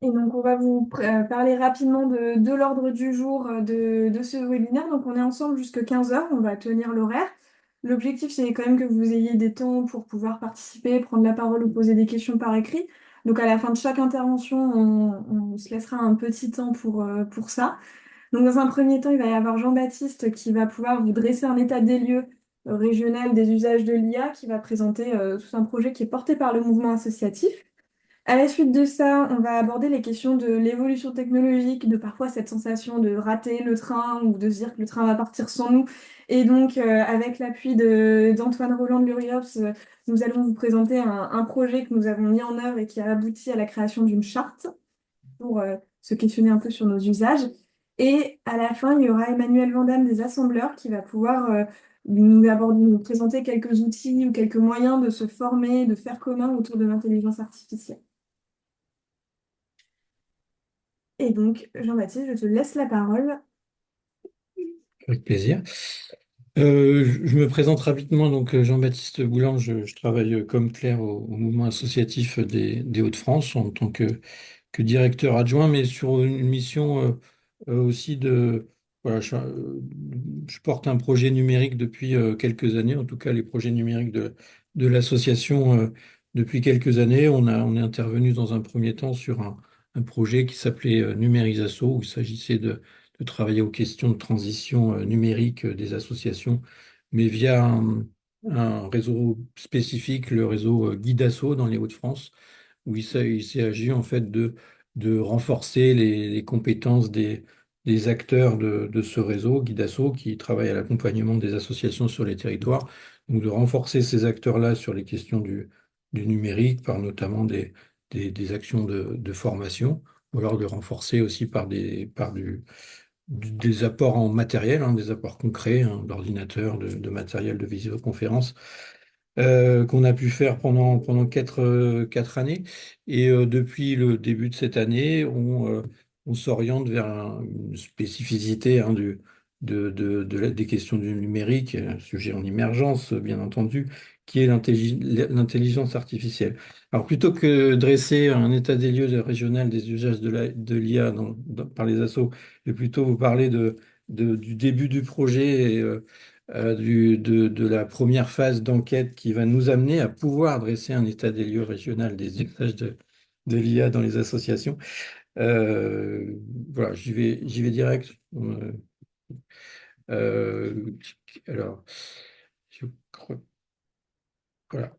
Et donc, on va vous parler rapidement de l'ordre du jour de ce webinaire. Donc, on est ensemble jusqu'à 15 heures. On va tenir l'horaire. L'objectif, c'est quand même que vous ayez des temps pour pouvoir participer, prendre la parole ou poser des questions par écrit. Donc, à la fin de chaque intervention, on se laissera un petit temps pour ça. Donc, dans un premier temps, il va y avoir Jean-Baptiste qui va pouvoir vous dresser un état des lieux régional des usages de l'IA, qui va présenter tout un projet qui est porté par le mouvement associatif. À la suite de ça, on va aborder les questions de l'évolution technologique, de parfois cette sensation de rater le train ou de se dire que le train va partir sans nous. Et donc, avec l'appui d'Antoine Roland de l'Uriops, nous allons vous présenter un projet que nous avons mis en œuvre et qui a abouti à la création d'une charte pour se questionner un peu sur nos usages. Et à la fin, il y aura Emmanuel Vandamme des Assembleurs qui va pouvoir nous présenter quelques outils ou quelques moyens de se former, de faire commun autour de l'intelligence artificielle. Et donc, Jean-Baptiste, je te laisse la parole. Avec plaisir. Je me présente rapidement, donc Jean-Baptiste Boulan, je travaille comme clerc au mouvement associatif des Hauts-de-France en tant que directeur adjoint, mais sur une mission aussi de... Voilà, je porte un projet numérique depuis quelques années, en tout cas les projets numériques de l'association depuis quelques années. On est intervenu dans un premier temps sur un projet qui s'appelait Numérisasso, où il s'agissait de travailler aux questions de transition numérique des associations, mais via un réseau spécifique, le réseau Guidasso dans les Hauts-de-France, où il s'est agi en fait de renforcer les compétences des acteurs de ce réseau, Guidasso, qui travaille à l'accompagnement des associations sur les territoires, donc de renforcer ces acteurs-là sur les questions du numérique, par notamment des actions de formation, ou alors de renforcer aussi des apports en matériel, des apports concrets, d'ordinateurs, de matériel de visioconférence qu'on a pu faire pendant 4 années. Et depuis le début de cette année, on s'oriente vers une spécificité des questions du numérique, un sujet en émergence, bien entendu, qui est l'intelligence artificielle. Alors, plutôt que dresser un état des lieux régional des usages de l'IA par les assos, je vais plutôt vous parler du début du projet de la première phase d'enquête qui va nous amener à pouvoir dresser un état des lieux régional des usages de l'IA dans les associations. Euh, voilà, j'y vais direct. Euh, alors, je crois, voilà.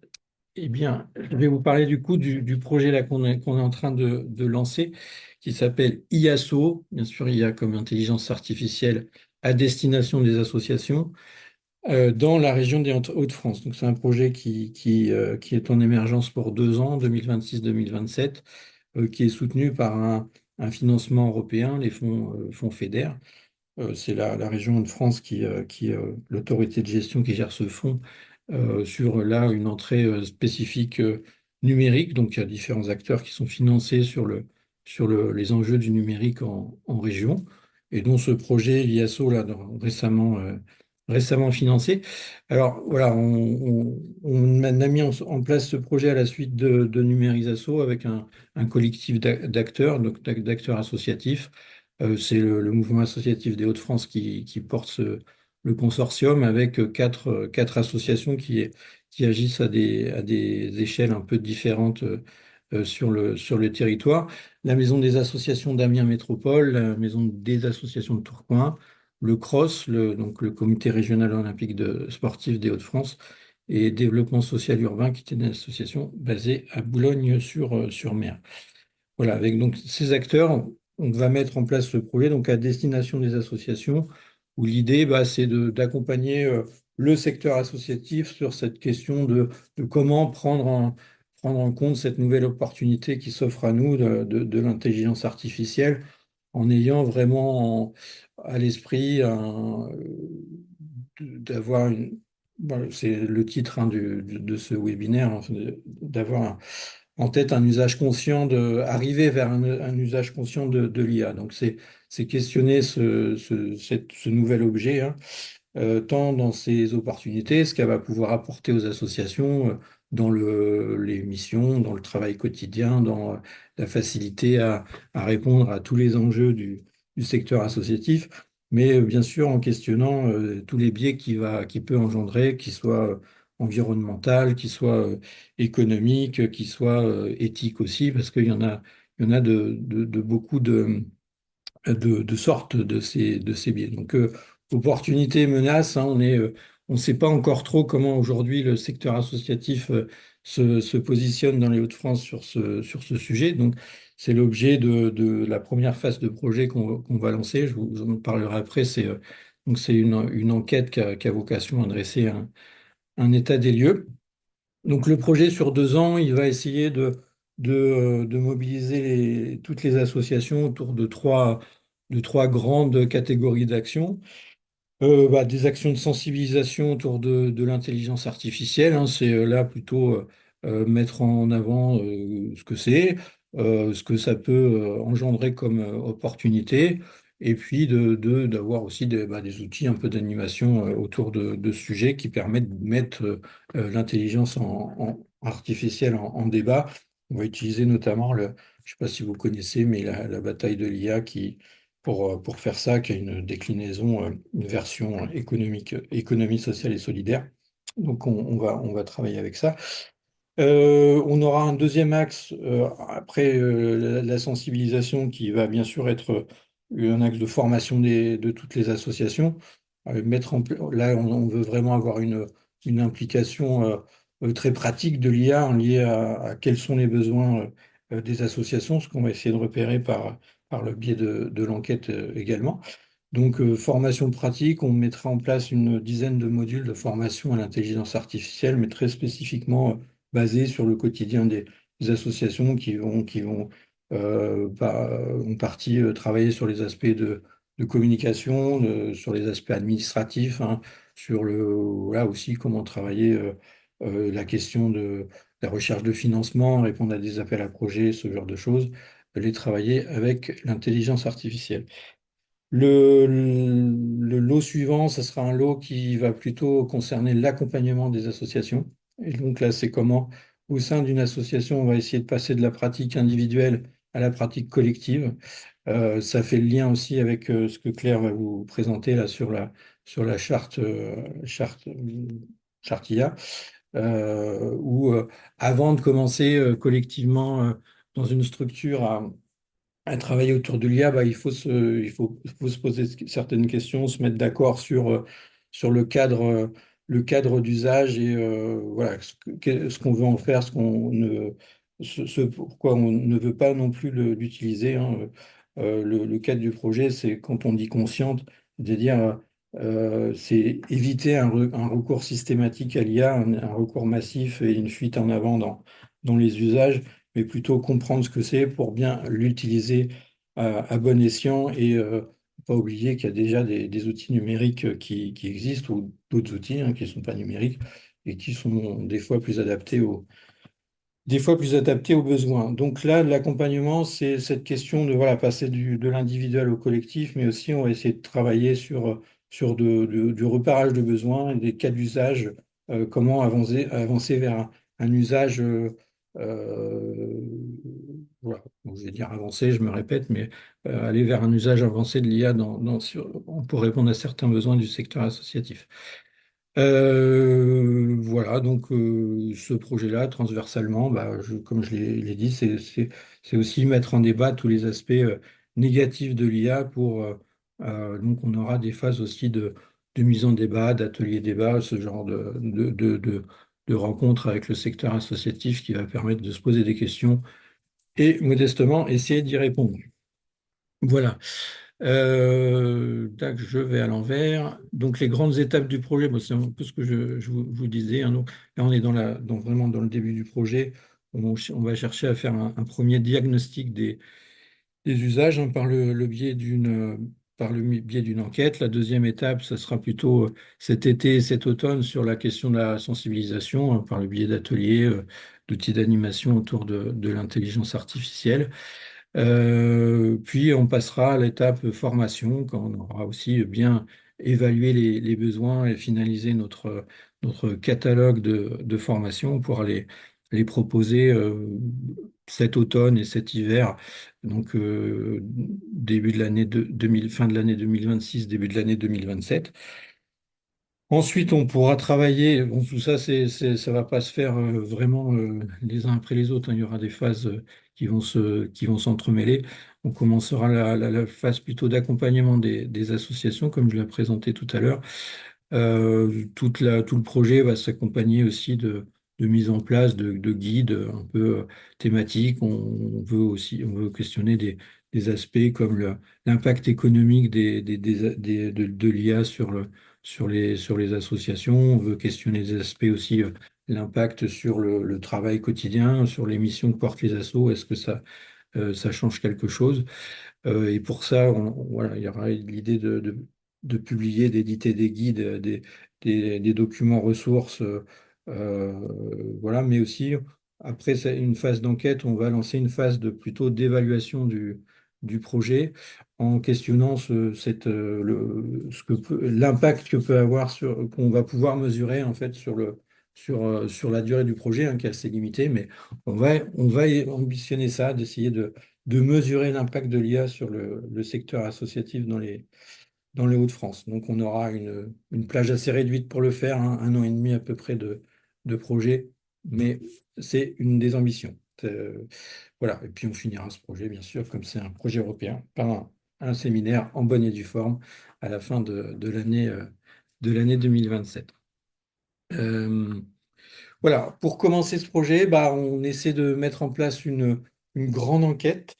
Eh bien, je vais vous parler du coup du projet là qu'on est en train de lancer, qui s'appelle IASO, bien sûr, IA comme intelligence artificielle à destination des associations. Dans la région des Hauts-de-France. Donc, c'est un projet qui est en émergence pour 2 ans, 2026-2027, qui est soutenu par un financement européen, les fonds FEDER. C'est la région de France qui est l'autorité de gestion qui gère ce fonds sur là une entrée spécifique numérique. Donc, il y a différents acteurs qui sont financés les enjeux du numérique en région, et dont ce projet l'IASO là, récemment financé. Alors voilà, on a mis en place ce projet à la suite de Numérisasso avec un collectif d'acteurs, donc d'acteurs associatifs. C'est le mouvement associatif des Hauts-de-France qui porte le consortium avec quatre associations qui agissent à des échelles un peu différentes sur le territoire. La Maison des associations d'Amiens Métropole, la Maison des associations de Tourcoing, le CROSS, donc le Comité régional olympique sportif des Hauts-de-France, et Développement social urbain, qui est une association basée à Boulogne-sur-Mer. Voilà, avec donc ces acteurs, on va mettre en place ce projet donc à destination des associations, où l'idée, c'est d'accompagner le secteur associatif sur cette question de comment prendre en compte cette nouvelle opportunité qui s'offre à nous de l'intelligence artificielle, en ayant vraiment à l'esprit d'avoir voilà, c'est le titre de ce webinaire, hein, d'avoir en tête un usage conscient arriver vers un usage conscient de l'IA. Donc, c'est questionner ce nouvel objet, tant dans ses opportunités, ce qu'elle va pouvoir apporter aux associations, les missions, dans le travail quotidien, dans la facilité à répondre à tous les enjeux du secteur associatif, mais bien sûr en questionnant tous les biais qui peut engendrer, qu'ils soient environnemental, qu'ils soient économiques, qu'ils soient éthiques aussi, parce il y en a de beaucoup de sortes de ces biais. Donc, opportunité, menace, hein, on ne sait pas encore trop comment aujourd'hui le secteur associatif se positionne dans les Hauts-de-France sur ce sujet. Donc, c'est l'objet de la première phase de projet qu'on va lancer. Je vous en parlerai après. C'est une enquête qui a vocation à dresser un état des lieux. Donc le projet sur 2 ans, il va essayer de mobiliser toutes les associations autour de trois grandes catégories d'actions. Des actions de sensibilisation autour de l'intelligence artificielle, hein, c'est là plutôt mettre en avant ce que ça peut engendrer comme opportunité, et puis d'avoir aussi des outils un peu d'animation autour de ce sujet qui permettent de mettre l'intelligence artificielle en débat. On va utiliser notamment je ne sais pas si vous connaissez, mais la bataille de l'IA pour faire ça, qui a une déclinaison, une version économique, économie sociale et solidaire. Donc on va travailler avec ça. On aura un deuxième axe après la sensibilisation qui va bien sûr être un axe de formation de toutes les associations. Là, on veut vraiment avoir une implication très pratique de l'IA liée à quels sont les besoins des associations, ce qu'on va essayer de repérer par le biais de l'enquête également. Donc, formation pratique, on mettra en place une dizaine de modules de formation à l'intelligence artificielle, mais très spécifiquement basés sur le quotidien des associations qui vont en partie travailler sur les aspects de communication, sur les aspects administratifs, hein, là aussi comment travailler la question de la recherche de financement, répondre à des appels à projets, ce genre de choses, les travailler avec l'intelligence artificielle. Le lot suivant, ce sera un lot qui va plutôt concerner l'accompagnement des associations. Et donc là, c'est comment, au sein d'une association, on va essayer de passer de la pratique individuelle à la pratique collective. Ça fait le lien aussi avec ce que Claire va vous présenter là sur la charte IA, où avant de commencer collectivement dans une structure à travailler autour de l'IA, faut se poser certaines questions, se mettre d'accord sur le cadre d'usage et voilà, ce qu'on veut en faire, ce pourquoi on ne veut pas non plus l'utiliser, hein. Le cadre du projet, c'est quand on dit consciente, c'est-à-dire c'est éviter un recours systématique à l'IA, un recours massif et une fuite en avant dans les usages, mais plutôt comprendre ce que c'est pour bien l'utiliser à bon escient et pas oublier qu'il y a déjà des outils numériques qui existent ou d'autres outils hein, qui ne sont pas numériques et qui sont des fois plus adaptés aux besoins. Donc là, l'accompagnement, c'est cette question de voilà, passer de l'individuel au collectif, mais aussi on va essayer de travailler sur du repérage de besoins et des cas d'usage, comment avancer vers un usage, euh, voilà, bon, je vais dire avancé, je me répète, mais aller vers un usage avancé de l'IA pour répondre à certains besoins du secteur associatif. Voilà, donc ce projet-là, transversalement, comme l'ai dit, c'est aussi mettre en débat tous les aspects négatifs de l'IA donc on aura des phases aussi de mise en débat, d'ateliers débat, ce genre de rencontres avec le secteur associatif qui va permettre de se poser des questions et modestement essayer d'y répondre. Voilà. Tac, je vais à l'envers. Donc, les grandes étapes du projet, bon, c'est un peu ce que vous disais, hein. Donc, là, on est vraiment dans le début du projet. On va chercher à faire un premier diagnostic des usages hein, par le biais d'une enquête. La deuxième étape, ce sera plutôt cet été et cet automne sur la question de la sensibilisation hein, par le biais d'ateliers, d'outils d'animation autour de l'intelligence artificielle. Puis on passera à l'étape formation, quand on aura aussi bien évalué les besoins et finalisé notre catalogue de formations pour les proposer cet automne et cet hiver, donc début de l'année 2000, fin de l'année 2026, début de l'année 2027. Ensuite, on pourra travailler. Bon, tout ça, ça va pas se faire vraiment les uns après les autres, hein. Il y aura des phases qui vont s'entremêler. On commencera la phase plutôt d'accompagnement des associations, comme je l'ai présenté tout à l'heure. Tout le projet va s'accompagner aussi de mise en place de guides un peu thématiques. On veut questionner des aspects comme l'impact économique de l'IA sur les associations. On veut questionner des aspects aussi, l'impact sur le travail quotidien, sur les missions que portent les assos. Est-ce que ça change quelque chose? Et pour ça, voilà, il y aura l'idée de publier, d'éditer des guides, des documents ressources, voilà, mais aussi, après une phase d'enquête, on va lancer une phase plutôt d'évaluation du projet en questionnant l'impact que peut avoir qu'on va pouvoir mesurer en fait sur la durée du projet, hein, qui est assez limitée, mais on va ambitionner ça, d'essayer de mesurer l'impact de l'IA sur le secteur associatif dans les Hauts-de-France. Donc on aura une plage assez réduite pour le faire, hein, 1 an et demi à peu près de projet, mais c'est une des ambitions. Voilà, et puis on finira ce projet, bien sûr, comme c'est un projet européen, par un séminaire en bonne et due forme à la fin de l'année 2027. Euh, voilà, pour commencer ce projet, bah, on essaie de mettre en place une grande enquête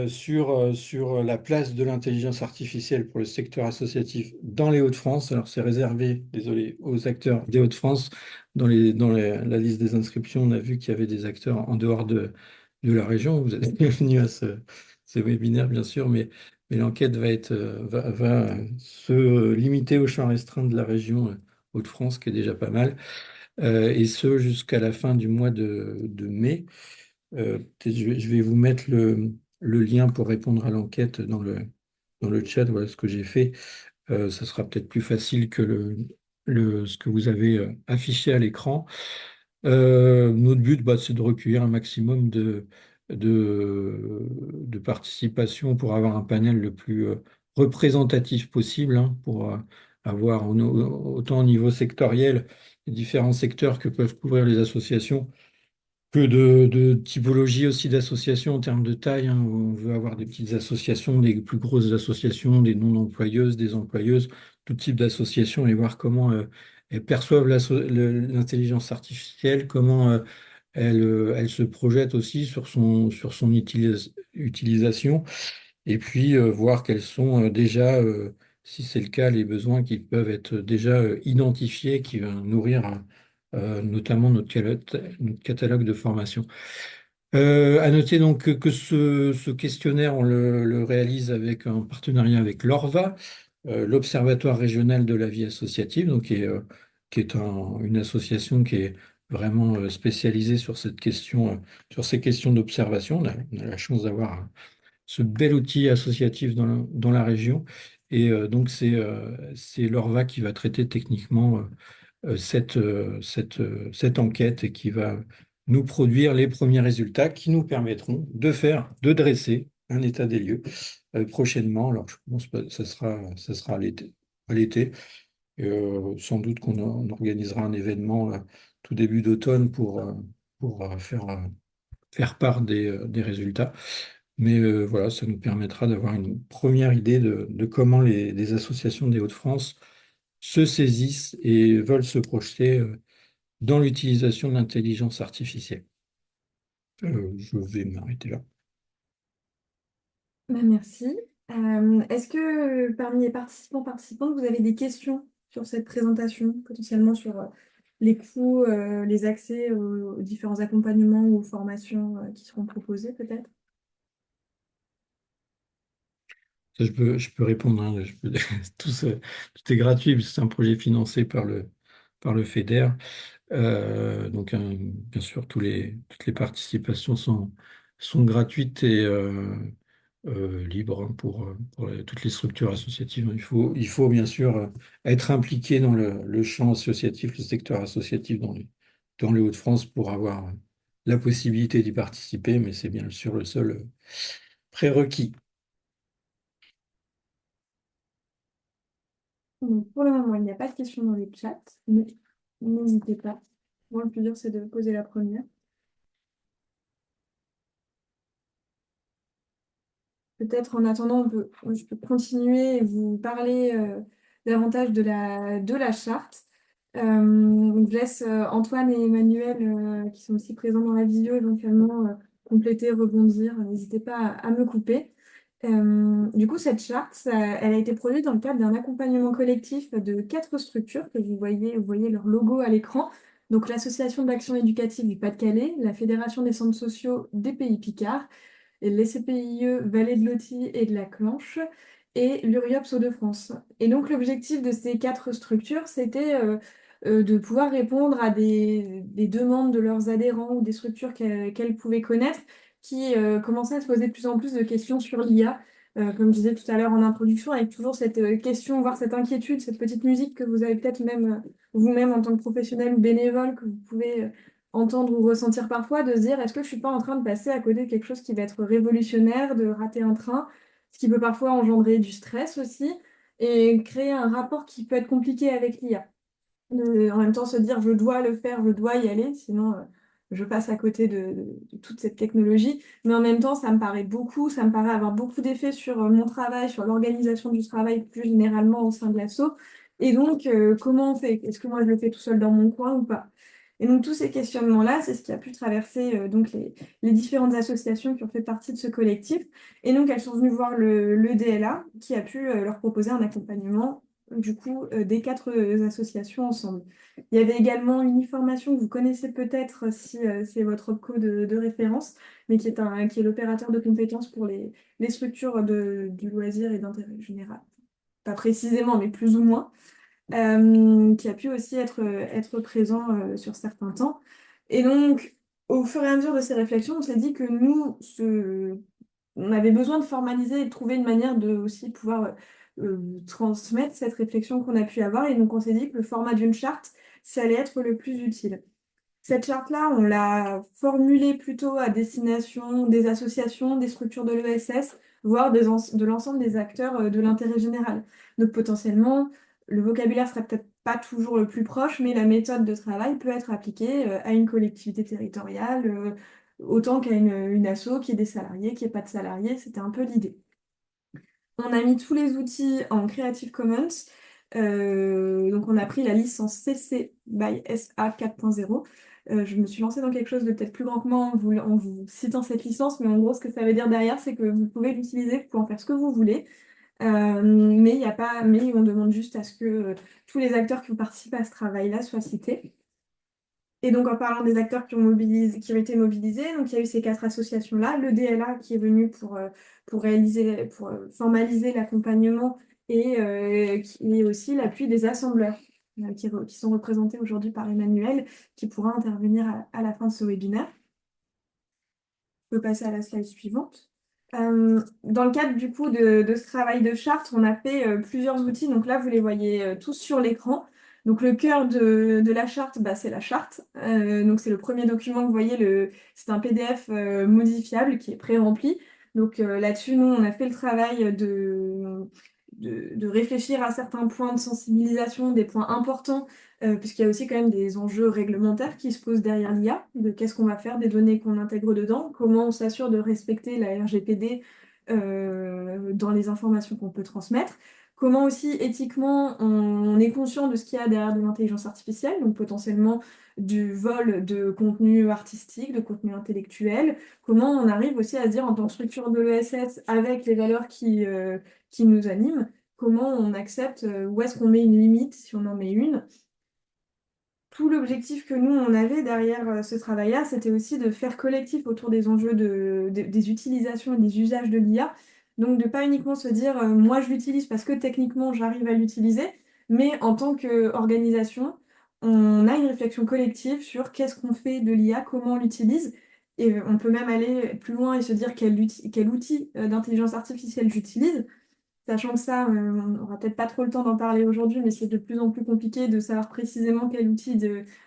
sur la place de l'intelligence artificielle pour le secteur associatif dans les Hauts-de-France. Alors, c'est réservé, désolé, aux acteurs des Hauts-de-France. La liste des inscriptions, on a vu qu'il y avait des acteurs en dehors de la région. Vous êtes bienvenus à ce webinaire, bien sûr, mais l'enquête va se limiter au champ restreint de la région Hauts-de-France, qui est déjà pas mal, et ce jusqu'à la fin du mois de mai. Peut-être je vais vous mettre le lien pour répondre à l'enquête dans le chat. Voilà ce que j'ai fait. Ça sera peut-être plus facile que ce que vous avez affiché à l'écran. Notre but, bah, c'est de recueillir un maximum de participation pour avoir un panel le plus représentatif possible, hein, pour avoir autant au niveau sectoriel les différents secteurs que peuvent couvrir les associations que de typologie aussi d'associations en termes de taille, hein, où on veut avoir des petites associations, des plus grosses associations, des non-employeuses, des employeuses, tout type d'associations et voir comment elles perçoivent l'intelligence artificielle, comment elle se projette aussi sur son utilisation, et puis voir quels sont déjà, si c'est le cas, les besoins qui peuvent être déjà identifiés, qui vont nourrir notamment notre catalogue de formation. À noter donc que ce questionnaire, on le réalise avec un partenariat avec l'ORVA, l'Observatoire régional de la vie associative, donc qui est une association qui est vraiment spécialisée sur cette question, sur ces questions d'observation. On a la chance d'avoir ce bel outil associatif dans la région. Et donc, c'est l'ORVA qui va traiter techniquement cette enquête et qui va nous produire les premiers résultats qui nous permettront de dresser un état des lieux prochainement. Alors, je pense que ça sera à l'été. Sans doute on organisera un événement tout début d'automne pour faire part des résultats. Mais voilà, ça nous permettra d'avoir une première idée de comment les associations des Hauts-de-France se saisissent et veulent se projeter dans l'utilisation de l'intelligence artificielle. Je vais m'arrêter là. Bah, merci. Est-ce que parmi les participantes, vous avez des questions sur cette présentation, potentiellement sur les coûts, les accès aux différents accompagnements ou aux formations qui seront proposées peut-être? Ça, je peux répondre, hein, tout est gratuit, parce que c'est un projet financé par le FEDER. Donc, bien sûr, toutes les participations sont gratuites et libre hein, pour toutes les structures associatives. Il faut bien sûr être impliqué dans le champ associatif, le secteur associatif dans les Hauts-de-France pour avoir la possibilité d'y participer, mais c'est bien sûr le seul prérequis. Donc, pour le moment, il n'y a pas de questions dans les chats, mais n'hésitez pas. Moi, le plus dur, c'est de poser la première. Peut-être en attendant, je peux continuer et vous parler davantage de la charte. Donc, je laisse Antoine et Emmanuel, qui sont aussi présents dans la vidéo, éventuellement compléter, rebondir. N'hésitez pas à me couper. Du coup, cette charte, elle a été produite dans le cadre d'un accompagnement collectif de 4 structures que vous voyez leur logo à l'écran. Donc, l'Association d'action éducative du Pas-de-Calais, la Fédération des centres sociaux des Pays Picards, et les CPIE Vallée de Lottie et de la Clanche et l'URIOPS Hauts-de-France. Et donc l'objectif de ces 4 structures, c'était de pouvoir répondre à des demandes de leurs adhérents ou des structures qu'elles pouvaient connaître qui commençaient à se poser de plus en plus de questions sur l'IA. Comme je disais tout à l'heure en introduction, avec toujours cette question, voire cette inquiétude, cette petite musique que vous avez peut-être même vous-même en tant que professionnel ou bénévole, que vous pouvez entendre ou ressentir parfois, de se dire est-ce que je suis pas en train de passer à côté de quelque chose qui va être révolutionnaire, de rater un train, ce qui peut parfois engendrer du stress aussi, et créer un rapport qui peut être compliqué avec l'IA. En même temps, se dire je dois le faire, je dois y aller, sinon je passe à côté de toute cette technologie. Mais en même temps, ça me paraît beaucoup, ça me paraît avoir beaucoup d'effets sur mon travail, sur l'organisation du travail plus généralement au sein de l'asso. Et donc, comment on fait? Est-ce que moi je le fais tout seul dans mon coin ou pas? Et donc tous ces questionnements-là, c'est ce qui a pu traverser donc les différentes associations qui ont fait partie de ce collectif. Et donc elles sont venues voir le DLA qui a pu leur proposer un accompagnement du coup des 4 associations ensemble. Il y avait également Uniformation que vous connaissez peut-être si c'est votre OPCO de référence, mais qui est l'opérateur de compétences pour les structures du loisir et d'intérêt général. Pas précisément, mais plus ou moins, qui a pu aussi être présent sur certains temps. Et donc, au fur et à mesure de ces réflexions, on s'est dit que nous, on avait besoin de formaliser et de trouver une manière de aussi pouvoir transmettre cette réflexion qu'on a pu avoir. Et donc, on s'est dit que le format d'une charte, ça allait être le plus utile. Cette charte-là, on l'a formulée plutôt à destination des associations, des structures de l'ESS, voire de l'ensemble des acteurs de l'intérêt général. Donc potentiellement, le vocabulaire sera peut-être pas toujours le plus proche, mais la méthode de travail peut être appliquée à une collectivité territoriale, autant qu'à une asso qui ait des salariés, qui n'ait pas de salariés. C'était un peu l'idée. On a mis tous les outils en Creative Commons. Donc on a pris la licence CC by SA 4.0. Je me suis lancée dans quelque chose de peut-être plus grand que moi en vous citant cette licence, mais en gros ce que ça veut dire derrière, c'est que vous pouvez l'utiliser, vous pouvez en faire ce que vous voulez. Mais il y a pas, mais on demande juste à ce que tous les acteurs qui ont participé à ce travail-là soient cités. Et donc, en parlant des acteurs qui ont été mobilisés, donc il y a eu ces 4 associations-là, le DLA qui est venu pour formaliser l'accompagnement et aussi l'appui des assembleurs qui sont représentés aujourd'hui par Emmanuel, qui pourra intervenir à la fin de ce webinaire. Je peux passer à la slide suivante. Dans le cadre du coup de ce travail de charte, on a fait plusieurs outils. Donc là, vous les voyez tous sur l'écran. Donc le cœur de la charte, bah, c'est la charte. Donc c'est le premier document que vous voyez. C'est un PDF modifiable qui est pré-rempli. Donc là-dessus, nous, on a fait le travail de réfléchir à certains points de sensibilisation, des points importants, puisqu'il y a aussi quand même des enjeux réglementaires qui se posent derrière l'IA, de qu'est-ce qu'on va faire des données qu'on intègre dedans, comment on s'assure de respecter la RGPD dans les informations qu'on peut transmettre, comment aussi éthiquement on est conscient de ce qu'il y a derrière de l'intelligence artificielle, donc potentiellement du vol de contenu artistique, de contenu intellectuel, comment on arrive aussi à se dire en tant que structure de l'ESS avec les valeurs qui nous animent, comment on accepte, où est-ce qu'on met une limite si on en met une. Tout l'objectif que nous, on avait derrière ce travail-là, c'était aussi de faire collectif autour des enjeux des utilisations et des usages de l'IA. Donc, de pas uniquement se dire, moi, je l'utilise parce que techniquement, j'arrive à l'utiliser, mais en tant qu'organisation, on a une réflexion collective sur qu'est-ce qu'on fait de l'IA, comment on l'utilise, Et on peut même aller plus loin et se dire quel outil d'intelligence artificielle j'utilise. Sachant que ça, on n'aura peut-être pas trop le temps d'en parler aujourd'hui, mais c'est de plus en plus compliqué de savoir précisément quel outil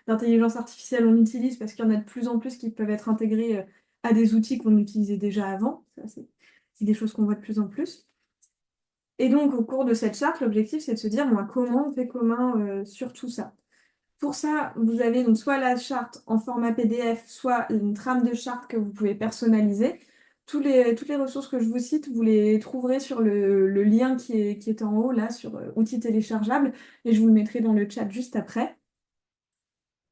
d'intelligence artificielle on utilise, parce qu'il y en a de plus en plus qui peuvent être intégrés à des outils qu'on utilisait déjà avant. Ça, c'est des choses qu'on voit de plus en plus. Et donc, au cours de cette charte, l'objectif, c'est de se dire, moi, comment on fait commun sur tout ça. Pour ça, vous avez donc soit la charte en format PDF, soit une trame de charte que vous pouvez personnaliser. Toutes les ressources que je vous cite, vous les trouverez sur le lien qui est en haut, là, sur outils téléchargeables, et je vous le mettrai dans le chat juste après.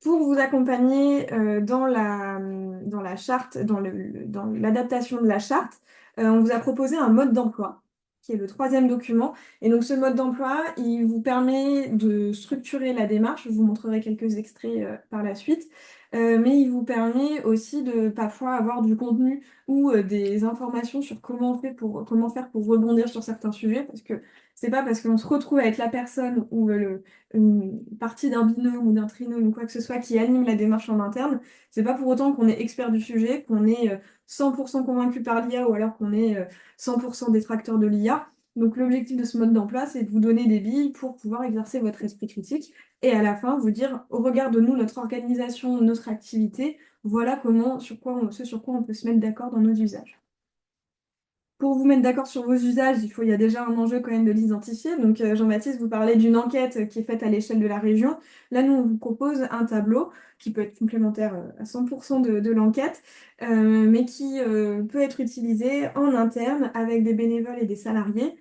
Pour vous accompagner dans la charte, dans l'adaptation de la charte, on vous a proposé un mode d'emploi, qui est le troisième document. Et donc ce mode d'emploi, il vous permet de structurer la démarche. Je vous montrerai quelques extraits par la suite. Mais il vous permet aussi de parfois avoir du contenu ou des informations sur comment faire pour rebondir sur certains sujets, parce que c'est pas parce qu'on se retrouve avec la personne ou une partie d'un binôme ou d'un trinôme ou quoi que ce soit qui anime la démarche en interne, c'est pas pour autant qu'on est expert du sujet, qu'on est 100% convaincu par l'IA ou alors qu'on est 100% détracteur de l'IA. Donc l'objectif de ce mode d'emploi, c'est de vous donner des billes pour pouvoir exercer votre esprit critique et à la fin vous dire, au regard de nous, notre organisation, notre activité, voilà ce sur quoi on peut se mettre d'accord dans nos usages. Pour vous mettre d'accord sur vos usages, il y a déjà un enjeu quand même de l'identifier. Donc Jean-Baptiste, vous parlez d'une enquête qui est faite à l'échelle de la région. Là, nous, on vous propose un tableau qui peut être complémentaire à 100% de l'enquête, mais qui peut être utilisé en interne avec des bénévoles et des salariés,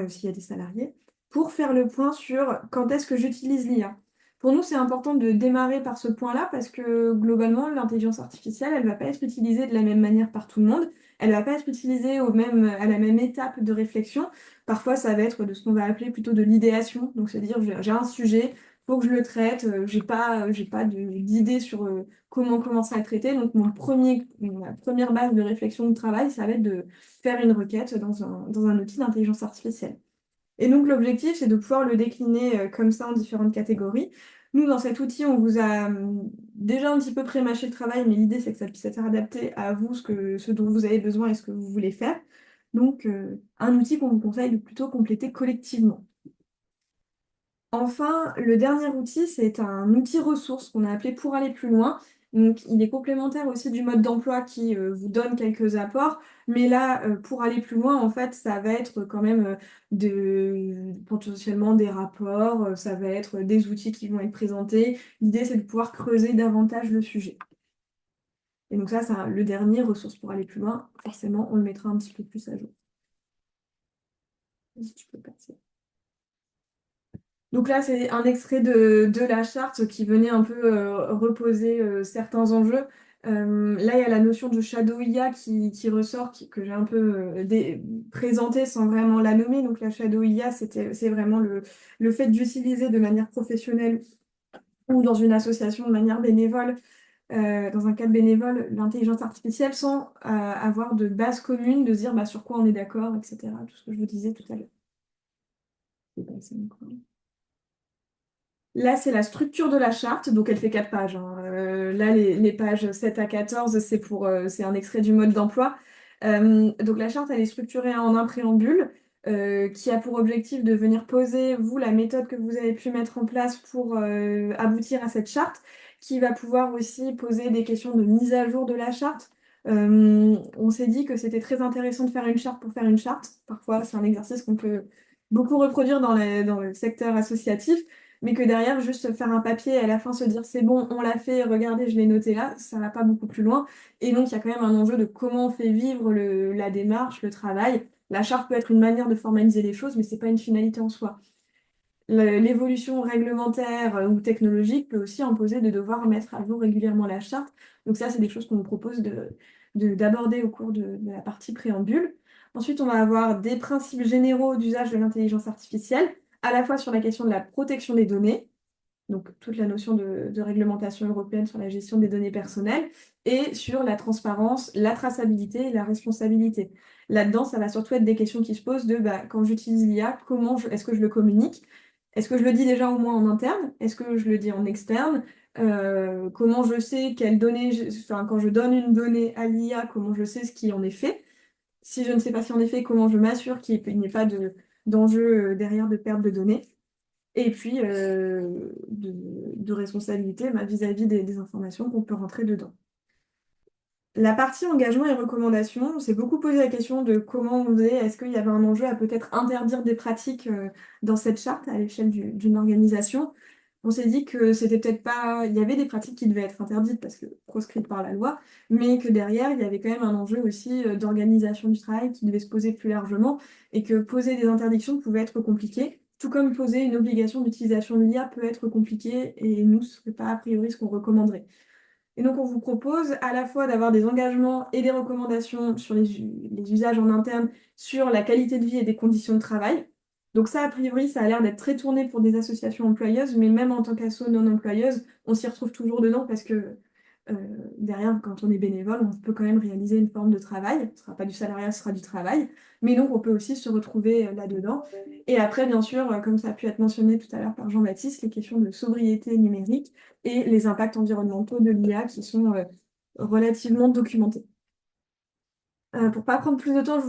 s'il y a des salariés, pour faire le point sur quand est-ce que j'utilise l'IA. Pour nous, c'est important de démarrer par ce point-là parce que globalement, l'intelligence artificielle, elle ne va pas être utilisée de la même manière par tout le monde. Elle ne va pas être utilisée à la même étape de réflexion. Parfois, ça va être de ce qu'on va appeler plutôt de l'idéation. Donc, c'est-à-dire, j'ai un sujet, il faut que je le traite, j'ai pas d'idée sur comment commencer à le traiter. Donc, ma première base de réflexion de travail, ça va être de faire une requête dans un outil d'intelligence artificielle. Et donc l'objectif, c'est de pouvoir le décliner comme ça en différentes catégories. Nous, dans cet outil, on vous a déjà un petit peu pré-mâché le travail, mais l'idée, c'est que ça puisse être adapté à vous, ce dont vous avez besoin et ce que vous voulez faire. Donc, un outil qu'on vous conseille de plutôt compléter collectivement. Enfin, le dernier outil, c'est un outil ressource qu'on a appelé Pour aller plus loin. Donc, il est complémentaire aussi du mode d'emploi qui vous donne quelques apports. Mais là, pour aller plus loin, en fait, ça va être quand même potentiellement des rapports, ça va être des outils qui vont être présentés. L'idée, c'est de pouvoir creuser davantage le sujet. Et donc ça, c'est le dernier, ressource pour aller plus loin. Forcément, on le mettra un petit peu plus à jour. Si tu peux passer. Donc là, c'est un extrait de la charte qui venait un peu reposer certains enjeux. Là, il y a la notion de shadow IA qui ressort, que j'ai un peu présentée sans vraiment la nommer. Donc la shadow IA, c'est vraiment le fait d'utiliser de manière professionnelle ou dans une association de manière bénévole, dans un cadre bénévole, l'intelligence artificielle sans avoir de base commune, de se dire bah, sur quoi on est d'accord, etc. Tout ce que je vous disais tout à l'heure. Là, c'est la structure de la charte, donc elle fait 4 pages, hein. Là, les pages 7 à 14, c'est un extrait du mode d'emploi. Donc la charte, elle est structurée en un préambule qui a pour objectif de venir poser, vous, la méthode que vous avez pu mettre en place pour aboutir à cette charte, qui va pouvoir aussi poser des questions de mise à jour de la charte. On s'est dit que c'était très intéressant de faire une charte pour faire une charte. Parfois, c'est un exercice qu'on peut beaucoup reproduire dans le secteur associatif mais que derrière, juste faire un papier et à la fin se dire c'est bon, on l'a fait, regardez, je l'ai noté là, ça va pas beaucoup plus loin. Et donc, il y a quand même un enjeu de comment on fait vivre la démarche, le travail. La charte peut être une manière de formaliser les choses, mais c'est pas une finalité en soi. L'évolution réglementaire ou technologique peut aussi imposer de devoir mettre à jour régulièrement la charte. Donc ça, c'est des choses qu'on nous propose d'aborder au cours de la partie préambule. Ensuite, on va avoir des principes généraux d'usage de l'intelligence artificielle, à la fois sur la question de la protection des données, donc toute la notion de réglementation européenne sur la gestion des données personnelles, et sur la transparence, la traçabilité et la responsabilité. Là-dedans, ça va surtout être des questions qui se posent de bah, quand j'utilise l'IA, est-ce que je le communique? Est-ce que je le dis déjà au moins en interne? Est-ce que je le dis en externe? comment je sais quelle donnée, enfin, quand je donne une donnée à l'IA, comment je sais ce qui en est fait. Si je ne sais pas ce qui en est fait, comment je m'assure qu'il n'y ait pas d'enjeu derrière de perte de données. Et puis, de responsabilité vis-à-vis des informations qu'on peut rentrer dedans. La partie engagement et recommandation, on s'est beaucoup posé la question de comment on faisait, est-ce qu'il y avait un enjeu à peut-être interdire des pratiques dans cette charte à l'échelle d'une organisation. On s'est dit que c'était peut-être pas, il y avait des pratiques qui devaient être interdites parce que proscrites par la loi, mais que derrière, il y avait quand même un enjeu aussi d'organisation du travail qui devait se poser plus largement et que poser des interdictions pouvait être compliqué, tout comme poser une obligation d'utilisation de l'IA peut être compliqué et nous, ce serait pas a priori ce qu'on recommanderait. Et donc, on vous propose à la fois d'avoir des engagements et des recommandations sur les usages en interne, sur la qualité de vie et des conditions de travail. Donc ça, a priori, ça a l'air d'être très tourné pour des associations employeuses, mais même en tant qu'asso non employeuse, on s'y retrouve toujours dedans parce que euh, derrière, quand on est bénévole, on peut quand même réaliser une forme de travail. Ce ne sera pas du salariat, ce sera du travail. Mais donc, on peut aussi se retrouver là-dedans. Et après, bien sûr, comme ça a pu être mentionné tout à l'heure par Jean-Baptiste, les questions de sobriété numérique et les impacts environnementaux de l'IA qui sont relativement documentés. Pour pas prendre plus de temps,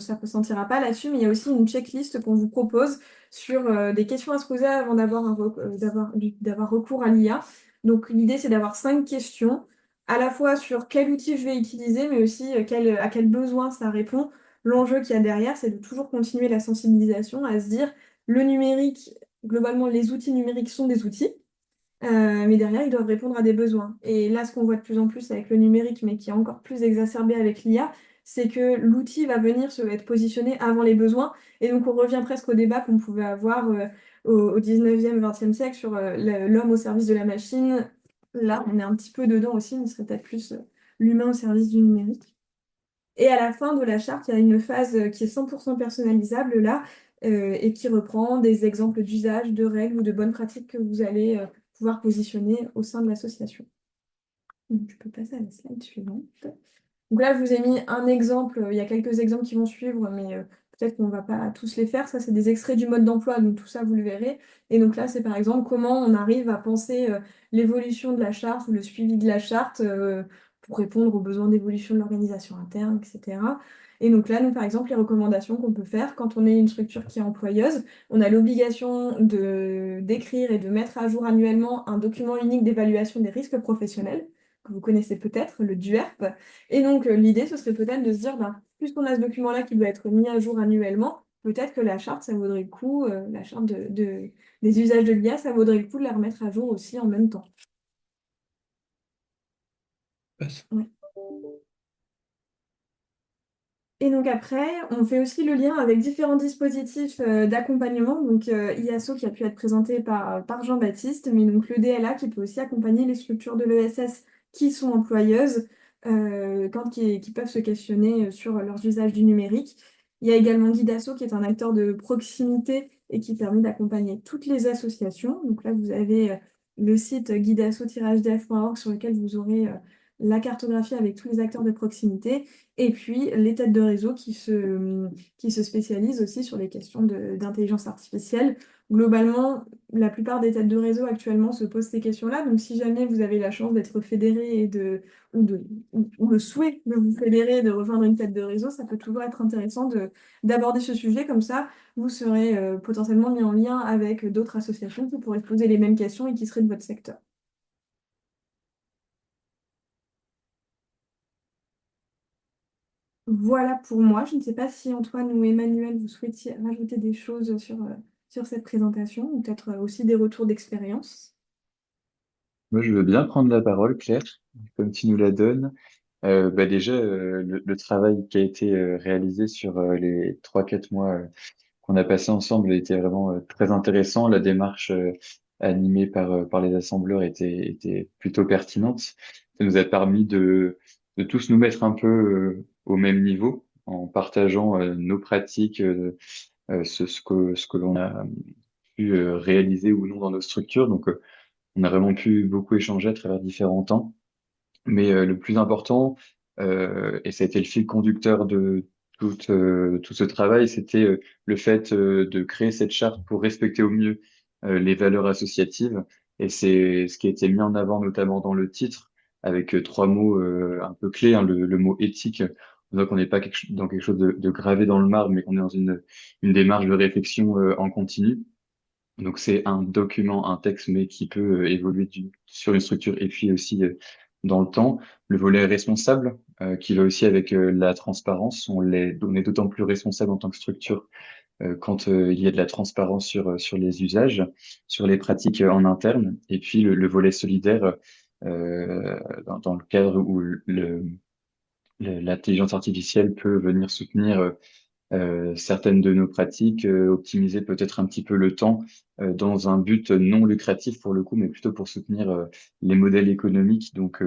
ça ne s'entira pas là-dessus, mais il y a aussi une checklist qu'on vous propose sur des questions à se poser avant d'avoir recours à l'IA. Donc l'idée, c'est d'avoir 5 questions, à la fois sur quel outil je vais utiliser, mais aussi à quel besoin ça répond. L'enjeu qu'il y a derrière, c'est de toujours continuer la sensibilisation, à se dire, le numérique, globalement, les outils numériques sont des outils. Mais derrière, ils doivent répondre à des besoins. Et là, ce qu'on voit de plus en plus avec le numérique, mais qui est encore plus exacerbé avec l'IA, c'est que l'outil va venir se être positionné avant les besoins. Et donc, on revient presque au débat qu'on pouvait avoir au 19e, 20e siècle sur l'homme au service de la machine. Là, on est un petit peu dedans aussi, mais ce serait peut-être plus l'humain au service du numérique. Et à la fin de la charte, il y a une phase qui est 100% personnalisable là, et qui reprend des exemples d'usage, de règles ou de bonnes pratiques que vous allez pouvoir positionner au sein de l'association. Donc, tu peux passer à la slide suivante. Donc là, je vous ai mis un exemple. Il y a quelques exemples qui vont suivre, mais peut-être qu'on ne va pas tous les faire. Ça, c'est des extraits du mode d'emploi, donc tout ça, vous le verrez. Et donc là, c'est par exemple comment on arrive à penser l'évolution de la charte ou le suivi de la charte pour répondre aux besoins d'évolution de l'organisation interne, etc. Et donc là, nous, par exemple, les recommandations qu'on peut faire quand on est une structure qui est employeuse, on a l'obligation d'écrire et de mettre à jour annuellement un document unique d'évaluation des risques professionnels, que vous connaissez peut-être, le DUERP. Et donc, l'idée, ce serait peut-être de se dire, ben, puisqu'on a ce document-là qui doit être mis à jour annuellement, peut-être que la charte, ça vaudrait le coup, la charte des usages de l'IA, ça vaudrait le coup de la remettre à jour aussi en même temps. Passe. Ouais. Et donc après, on fait aussi le lien avec différents dispositifs d'accompagnement. Donc IASO qui a pu être présenté par Jean-Baptiste, mais donc le DLA qui peut aussi accompagner les structures de l'ESS qui sont employeuses qui peuvent se questionner sur leurs usages du numérique. Il y a également Guidasso qui est un acteur de proximité et qui permet d'accompagner toutes les associations. Donc là, vous avez le site guidasso-hdf.org sur lequel vous aurez la cartographie avec tous les acteurs de proximité. Et puis les têtes de réseau qui se spécialisent aussi sur les questions d'intelligence artificielle. Globalement, la plupart des têtes de réseau actuellement se posent ces questions-là. Donc si jamais vous avez la chance d'être fédéré ou le souhait de vous fédérer, de rejoindre une tête de réseau, ça peut toujours être intéressant d'aborder ce sujet. Comme ça, vous serez potentiellement mis en lien avec d'autres associations qui pourraient poser les mêmes questions et qui seraient de votre secteur. Voilà pour moi. Je ne sais pas si Antoine ou Emmanuel, vous souhaitiez rajouter des choses sur cette présentation ou peut-être aussi des retours d'expérience. Moi, je veux bien prendre la parole, Claire, comme tu nous la donnes. Déjà, le travail qui a été réalisé sur les 3-4 mois qu'on a passé ensemble était vraiment très intéressant. La démarche animée par les assembleurs était plutôt pertinente. Ça nous a permis de tous nous mettre un peu au même niveau en partageant nos pratiques, ce que l'on a pu réaliser ou non dans nos structures. Donc, on a vraiment pu beaucoup échanger à travers différents temps. Mais le plus important, et ça a été le fil conducteur de tout ce travail, c'était le fait de créer cette charte pour respecter au mieux les valeurs associatives. Et c'est ce qui a été mis en avant notamment dans le titre, avec trois mots un peu clés, hein, le mot éthique. Donc on n'est pas dans quelque chose de gravé dans le marbre, mais qu'on est dans une démarche de réflexion en continu. Donc c'est un document, un texte, mais qui peut évoluer sur une structure et puis aussi dans le temps. Le volet responsable, qui va aussi avec la transparence. On est d'autant plus responsable en tant que structure quand il y a de la transparence sur les usages, sur les pratiques en interne. Et puis le volet solidaire, dans le cadre où l'intelligence artificielle peut venir soutenir certaines de nos pratiques, optimiser peut-être un petit peu le temps dans un but non lucratif pour le coup, mais plutôt pour soutenir les modèles économiques. Donc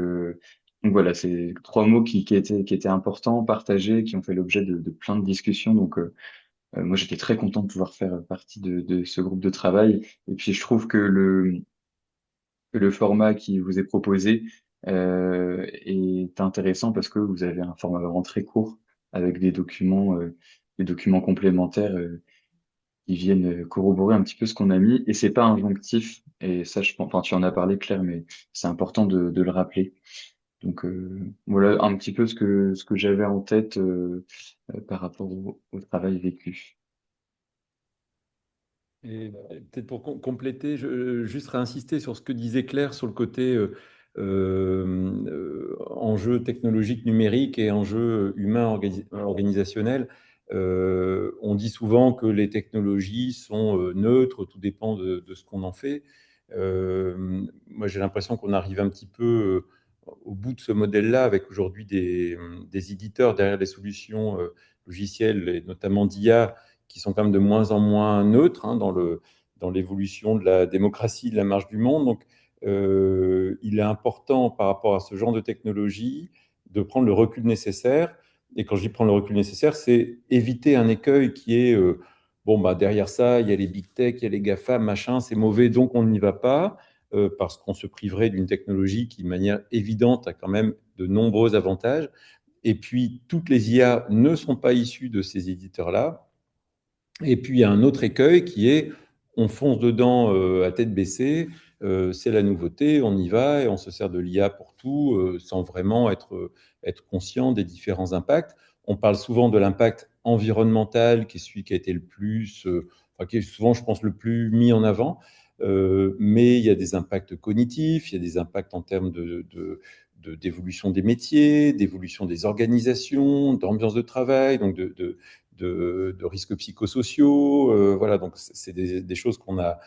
voilà, c'est trois mots qui étaient importants, partagés, qui ont fait l'objet de plein de discussions. Moi, j'étais très content de pouvoir faire partie de ce groupe de travail. Et puis, je trouve que le format qui vous est proposé est intéressant parce que vous avez un format vraiment très court avec des documents complémentaires qui viennent corroborer un petit peu ce qu'on a mis. Et c'est pas injonctif. Et ça, je pense, enfin, tu en as parlé, Claire, mais c'est important de le rappeler. Voilà un petit peu ce que j'avais en tête par rapport au travail vécu. Et peut-être pour compléter, juste réinsister sur ce que disait Claire sur le côté enjeu technologique numérique et enjeu humain organisationnel. On dit souvent que les technologies sont neutres, tout dépend de ce qu'on en fait. Moi, j'ai l'impression qu'on arrive un petit peu au bout de ce modèle-là, avec aujourd'hui des éditeurs derrière les solutions logicielles, et notamment d'IA, qui sont quand même de moins en moins neutres dans l'évolution de la démocratie, de la marche du monde. Donc, il est important par rapport à ce genre de technologie de prendre le recul nécessaire. Et quand je dis prendre le recul nécessaire, c'est éviter un écueil qui est bon, bah, derrière ça, il y a les big tech, il y a les GAFA, machin, c'est mauvais, donc on n'y va pas, parce qu'on se priverait d'une technologie qui, de manière évidente, a quand même de nombreux avantages. Et puis, toutes les IA ne sont pas issues de ces éditeurs-là. Et puis, il y a un autre écueil qui est on fonce dedans à tête baissée, c'est la nouveauté, on y va et on se sert de l'IA pour tout sans vraiment être conscient des différents impacts. On parle souvent de l'impact environnemental qui est celui qui a été le plus, enfin, qui est souvent, je pense, le plus mis en avant. Mais il y a des impacts cognitifs, il y a des impacts en termes d'évolution des métiers, d'évolution des organisations, d'ambiance de travail, donc de risques psychosociaux. Voilà, donc c'est des choses qu'on a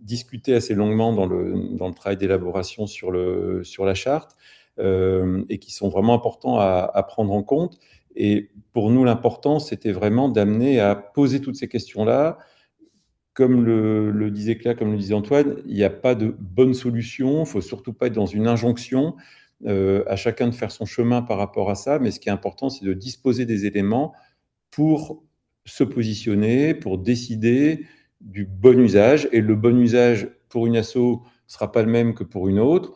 discuté assez longuement dans le travail d'élaboration sur la charte et qui sont vraiment importants à prendre en compte. Et pour nous, l'important, c'était vraiment d'amener à poser toutes ces questions-là. Comme le disait Claire, comme le disait Antoine, il n'y a pas de bonne solution. Il ne faut surtout pas être dans une injonction à chacun de faire son chemin par rapport à ça. Mais ce qui est important, c'est de disposer des éléments pour se positionner, pour décider du bon usage. Et le bon usage pour une asso ne sera pas le même que pour une autre.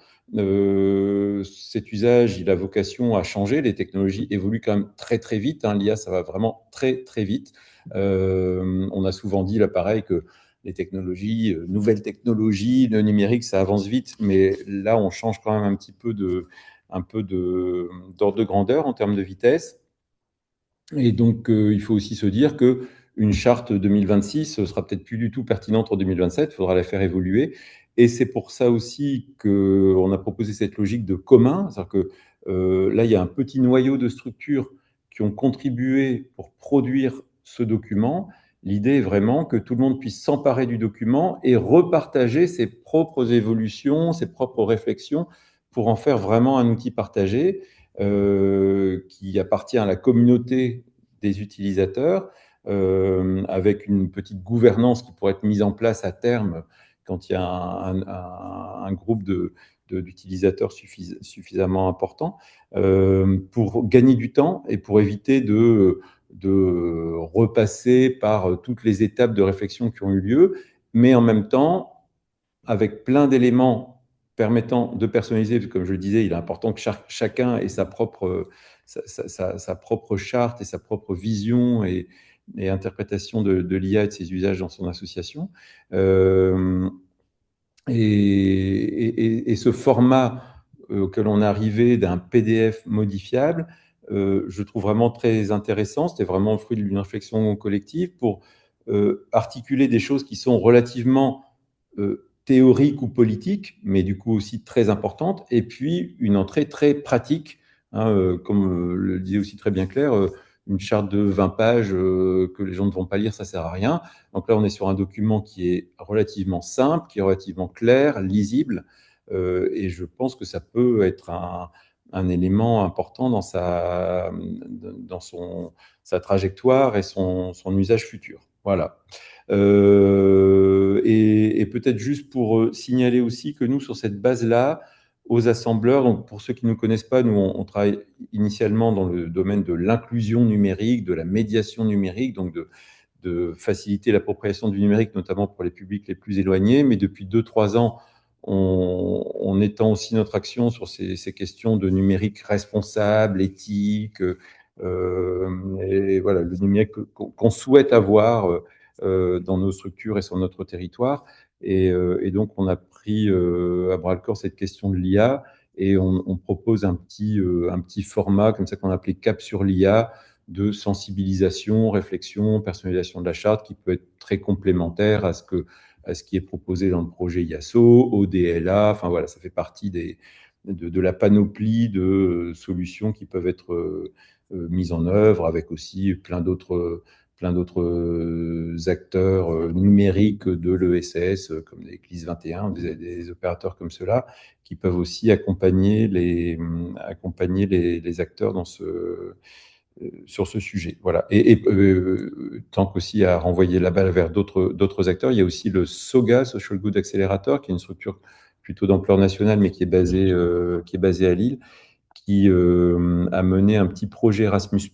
Cet usage, il a vocation à changer. Les technologies évoluent quand même très très vite. L'IA, ça va vraiment très très vite. On a souvent dit là pareil que les technologies, nouvelles technologies, le numérique, ça avance vite, mais là, on change quand même un petit peu d'ordre de grandeur en termes de vitesse. Et donc, il faut aussi se dire que une charte 2026 sera peut-être plus du tout pertinente en 2027, il faudra la faire évoluer. Et c'est pour ça aussi qu'on a proposé cette logique de commun, c'est-à-dire que là, il y a un petit noyau de structures qui ont contribué pour produire ce document. L'idée est vraiment que tout le monde puisse s'emparer du document et repartager ses propres évolutions, ses propres réflexions pour en faire vraiment un outil partagé qui appartient à la communauté des utilisateurs, avec une petite gouvernance qui pourrait être mise en place à terme quand il y a un groupe d'utilisateurs suffisamment important, pour gagner du temps et pour éviter de repasser par toutes les étapes de réflexion qui ont eu lieu, mais en même temps, avec plein d'éléments permettant de personnaliser, parce que comme je le disais, il est important que chacun ait sa propre charte et sa propre vision et interprétation de l'IA et de ses usages dans son association. Et ce format auquel on est arrivé d'un PDF modifiable, je trouve vraiment très intéressant. C'était vraiment le fruit d'une réflexion collective pour articuler des choses qui sont relativement théoriques ou politiques, mais du coup aussi très importantes, et puis une entrée très pratique, hein, comme le disait aussi très bien Claire, une charte de 20 pages que les gens ne vont pas lire, ça sert à rien. Donc là, on est sur un document qui est relativement simple, qui est relativement clair, lisible, et je pense que ça peut être un élément important dans sa trajectoire et son usage futur. Voilà. Et peut-être juste pour signaler aussi que nous, sur cette base-là, aux assembleurs, donc pour ceux qui ne nous connaissent pas, nous, on travaille initialement dans le domaine de l'inclusion numérique, de la médiation numérique, donc de faciliter l'appropriation du numérique, notamment pour les publics les plus éloignés. Mais depuis 2-3 ans, on étend aussi notre action sur ces questions de numérique responsable, éthique, et voilà, le numérique qu'on souhaite avoir dans nos structures et sur notre territoire. Et donc, on a pris à bras-le-corps cette question de l'IA et on propose un petit format comme ça qu'on a appelé Cap sur l'IA, de sensibilisation, réflexion, personnalisation de la charte qui peut être très complémentaire à ce qui est proposé dans le projet IASO, ODLA. Enfin voilà, ça fait partie de la panoplie de solutions qui peuvent être mises en œuvre avec aussi plein d'autres acteurs numériques de l'ESS, comme l'Église 21, des opérateurs comme ceux-là, qui peuvent aussi accompagner les acteurs sur ce sujet. Voilà. Et tant qu'aussi à renvoyer la balle vers d'autres acteurs, il y a aussi le SOGA, Social Good Accelerator, qui est une structure plutôt d'ampleur nationale, mais qui est basée à Lille, qui a mené un petit projet Erasmus+,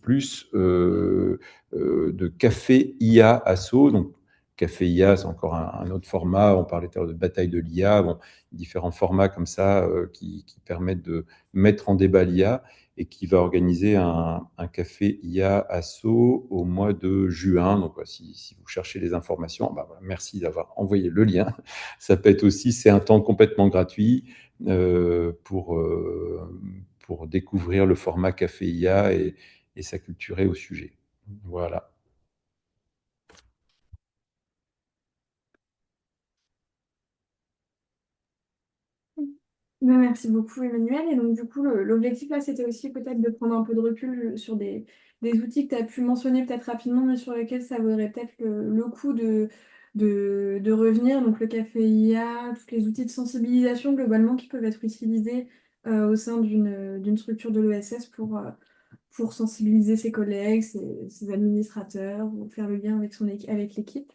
de café IA asso. Donc, café IA, c'est encore un autre format. On parlait tout à l'heure de bataille de l'IA. Bon, différents formats comme ça qui permettent de mettre en débat l'IA et qui va organiser un café IA asso au mois de juin. Donc, si vous cherchez les informations, bah, merci d'avoir envoyé le lien. Ça peut être aussi, c'est un temps complètement gratuit pour découvrir le format Café IA et s'acculturer au sujet. Voilà. Merci beaucoup, Emmanuel. Et donc, du coup, l'objectif là, c'était aussi peut-être de prendre un peu de recul sur des outils que tu as pu mentionner peut-être rapidement, mais sur lesquels ça vaudrait peut-être le coup de revenir. Donc, le café IA, tous les outils de sensibilisation globalement qui peuvent être utilisés au sein d'une structure de l'ESS pour sensibiliser ses collègues, ses administrateurs, ou faire le lien avec avec l'équipe.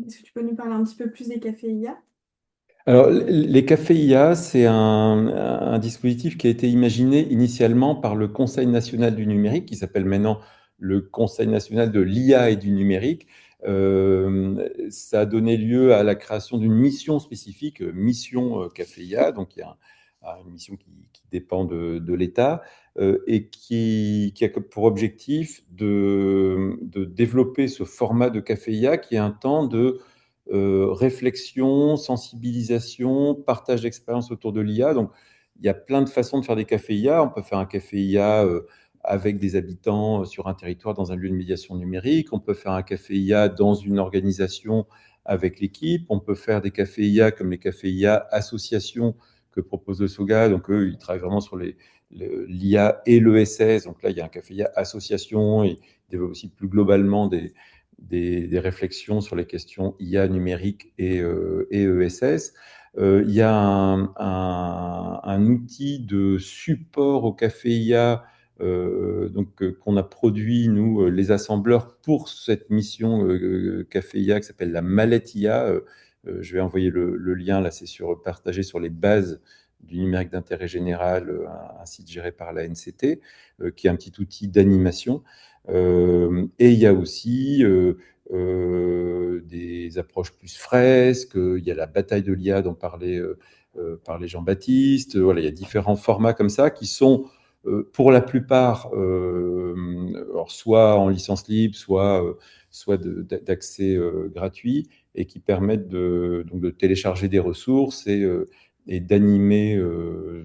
Est-ce que tu peux nous parler un petit peu plus des cafés IA? Alors, les cafés IA, c'est un dispositif qui a été imaginé initialement par le Conseil national du numérique, qui s'appelle maintenant le Conseil national de l'IA et du numérique. Ça a donné lieu à la création d'une mission spécifique, mission Café IA, donc il y a une mission qui dépend de l'État et qui a pour objectif de développer ce format de Café IA qui est un temps de réflexion, sensibilisation, partage d'expérience autour de l'IA. Donc, il y a plein de façons de faire des cafés IA. On peut faire un café IA avec des habitants sur un territoire dans un lieu de médiation numérique. On peut faire un café IA dans une organisation avec l'équipe. On peut faire des cafés IA comme les cafés IA associations que propose le SOGA. Donc, eux, ils travaillent vraiment sur l'IA et l'ESS. Donc là, il y a un café IA association. Et ils développent aussi plus globalement des réflexions sur les questions IA numérique et ESS. Il y a un outil de support au café IA qu'on a produit, nous, les assembleurs, pour cette mission café IA qui s'appelle la mallette IA. Je vais envoyer le lien, là, c'est partagé sur les bases du numérique d'intérêt général, un site géré par la NCT, qui est un petit outil d'animation. Et il y a aussi des approches plus fresques, il y a la bataille de l'IA dont parlait Jean-Baptiste. Voilà, il y a différents formats comme ça qui sont pour la plupart, alors soit en licence libre, soit soit d'accès gratuit et qui permettent donc de télécharger des ressources et d'animer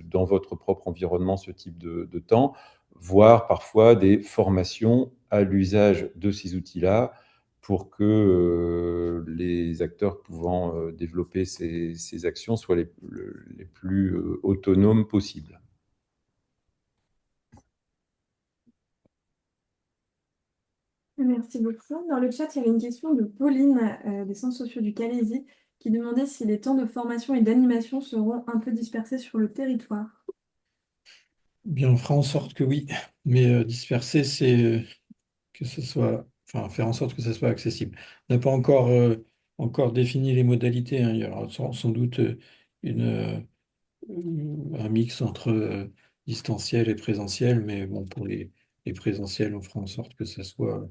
dans votre propre environnement ce type de temps, voire parfois des formations à l'usage de ces outils-là pour que les acteurs pouvant développer ces actions soient les plus autonomes possibles. Merci beaucoup. Dans le chat, il y avait une question de Pauline des centres sociaux du Calaisis qui demandait si les temps de formation et d'animation seront un peu dispersés sur le territoire. Bien, on fera en sorte que oui, mais disperser, c'est que ce soit, enfin, faire en sorte que ça soit accessible. On n'a pas encore défini les modalités, hein. Il y aura sans doute un mix entre distanciel et présentiel, mais bon, pour les présentiels, on fera en sorte que ça soit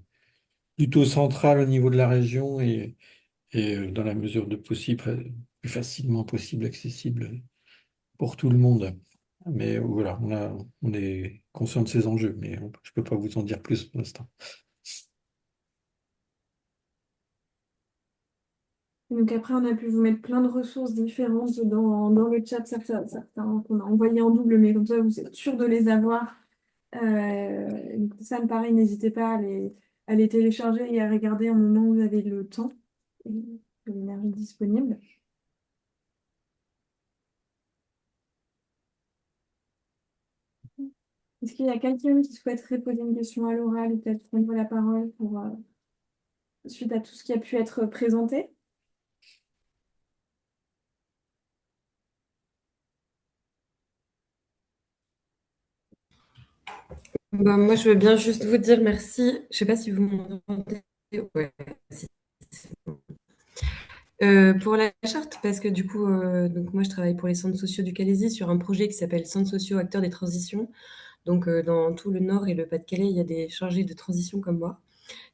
plutôt central au niveau de la région et dans la mesure de possible, plus facilement possible accessible pour tout le monde. Mais voilà, on est conscient de ces enjeux, mais je ne peux pas vous en dire plus pour l'instant. Donc après, on a pu vous mettre plein de ressources différentes dans le chat, certains qu'on a envoyés en double, mais comme ça, vous êtes sûr de les avoir. Ça me paraît, n'hésitez pas à les télécharger et à regarder au moment où vous avez le temps et l'énergie disponible. Est-ce qu'il y a quelqu'un qui souhaiterait poser une question à l'oral ou peut-être prendre la parole pour, suite à tout ce qui a pu être présenté? Bah, moi, je veux bien juste vous dire merci. Je sais pas si vous m'entendez. Ouais, si, c'est bon. Pour la charte, parce que du coup, donc moi, je travaille pour les centres sociaux du Calaisis sur un projet qui s'appelle Centres sociaux acteurs des transitions. Donc, dans tout le Nord et le Pas-de-Calais, il y a des chargés de transition comme moi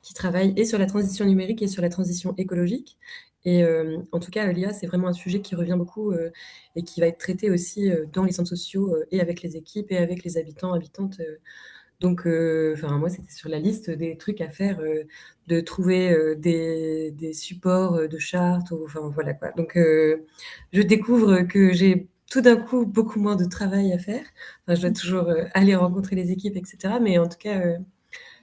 qui travaillent et sur la transition numérique et sur la transition écologique. Et en tout cas, l'IA, c'est vraiment un sujet qui revient beaucoup et qui va être traité aussi dans les centres sociaux et avec les équipes et avec les habitants, habitantes. Donc, enfin, moi, c'était sur la liste des trucs à faire, de trouver des supports de chartes, enfin voilà quoi. Donc, je découvre que j'ai tout d'un coup beaucoup moins de travail à faire. Enfin, je dois toujours aller rencontrer les équipes, etc. Mais en tout cas,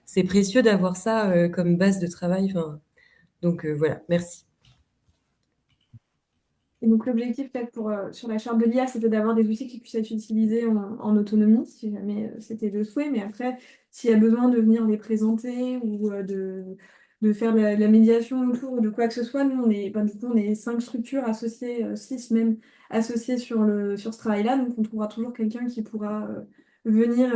c'est précieux d'avoir ça comme base de travail. Enfin, donc voilà, merci. Et donc l'objectif peut-être sur la charte de l'IA, c'était d'avoir des outils qui puissent être utilisés en autonomie, si jamais c'était le souhait. Mais après, s'il y a besoin de venir les présenter ou de faire la médiation autour ou de quoi que ce soit, nous, du coup, on est 5 structures associées, 6 même, associées sur ce travail-là. Donc on trouvera toujours quelqu'un qui pourra venir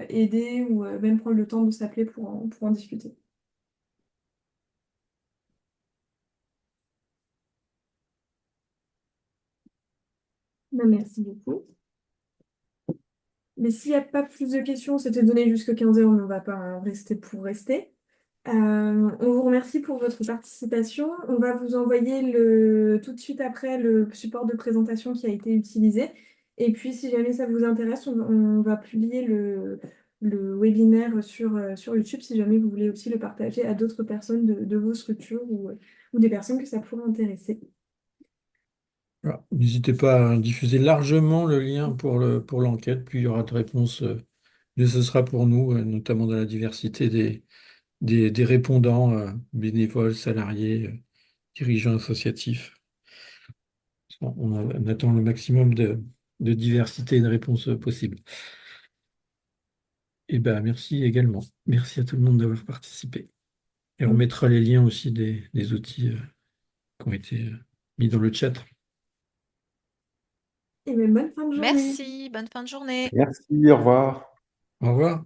aider ou même prendre le temps de s'appeler pour en discuter. Ben, merci beaucoup. Mais s'il n'y a pas plus de questions, c'était donné jusqu'à 15 heures, on ne va pas rester pour rester. On vous remercie pour votre participation. On va vous envoyer tout de suite après le support de présentation qui a été utilisé. Et puis, si jamais ça vous intéresse, on va publier le webinaire sur YouTube si jamais vous voulez aussi le partager à d'autres personnes de vos structures ou des personnes que ça pourrait intéresser. Voilà. N'hésitez pas à diffuser largement le lien pour l'enquête, puis il y aura de réponses, mais ce sera pour nous, notamment dans la diversité des répondants, bénévoles, salariés, dirigeants associatifs. On attend le maximum de diversité et de réponses possibles. Et ben, merci également. Merci à tout le monde d'avoir participé. Et on mettra les liens aussi des outils qui ont été mis dans le chat. Et bien, bonne fin de journée. Merci, bonne fin de journée. Merci, au revoir. Au revoir.